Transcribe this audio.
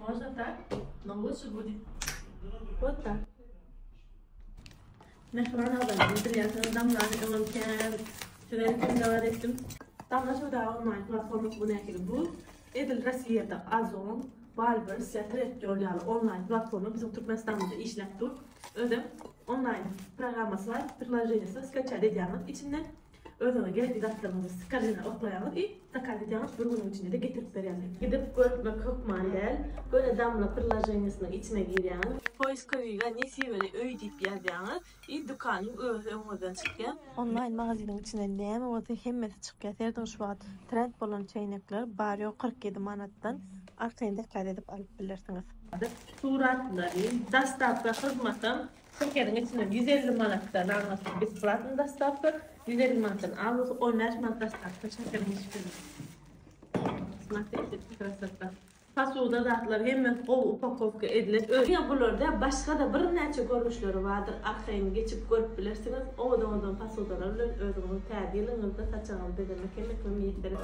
Можно так, но лучше будет вот так. Mehran aldım. Biliyorsunuz damlar olurken şöyle devam ettim. Damla şurada online platformu bu nekili bu. Edil Rossiyada Azon, Valbers, Trendyol online platformu bizim Türkmenistan'da işlettik. Ödüm online programması var, приложениесі скачать ediyemiz. İçinden özüne gerekli datalarımızı skalına oklayalım ve takal ediyemiz bir günün içinde de getirip verelim. Gidip görmek çok mandel, böyle damla приложениесinin içine gireyemiz. Poiskoviga nesi böyle öy deyip yazıyemiz. ve dükkanın önünden çıkıyor. Online mağazanın içinde neyme o da hemmeti çıkıyor. Serden şu an trend olan çeynekler bari 47 manattan arkayında kaydedip alıp bilirsiniz. Suratları, dastavka hizmetim Türkiye'nin içinde 150 manattan almasın. Biz fıratın dastavka 150 manattan almasın. 15 manat dastavka şekerin hiçbirini. Smart'ta edip krasatlar. Fasuda zatlar hemen o upakovka edilir. Öyle bularda başka da bir neçe görmüşleri vardır. Arkayını geçip görüp bilirsiniz. Odan fasudalar özünün tədilini de saçağını dedemek emekle miyetleri.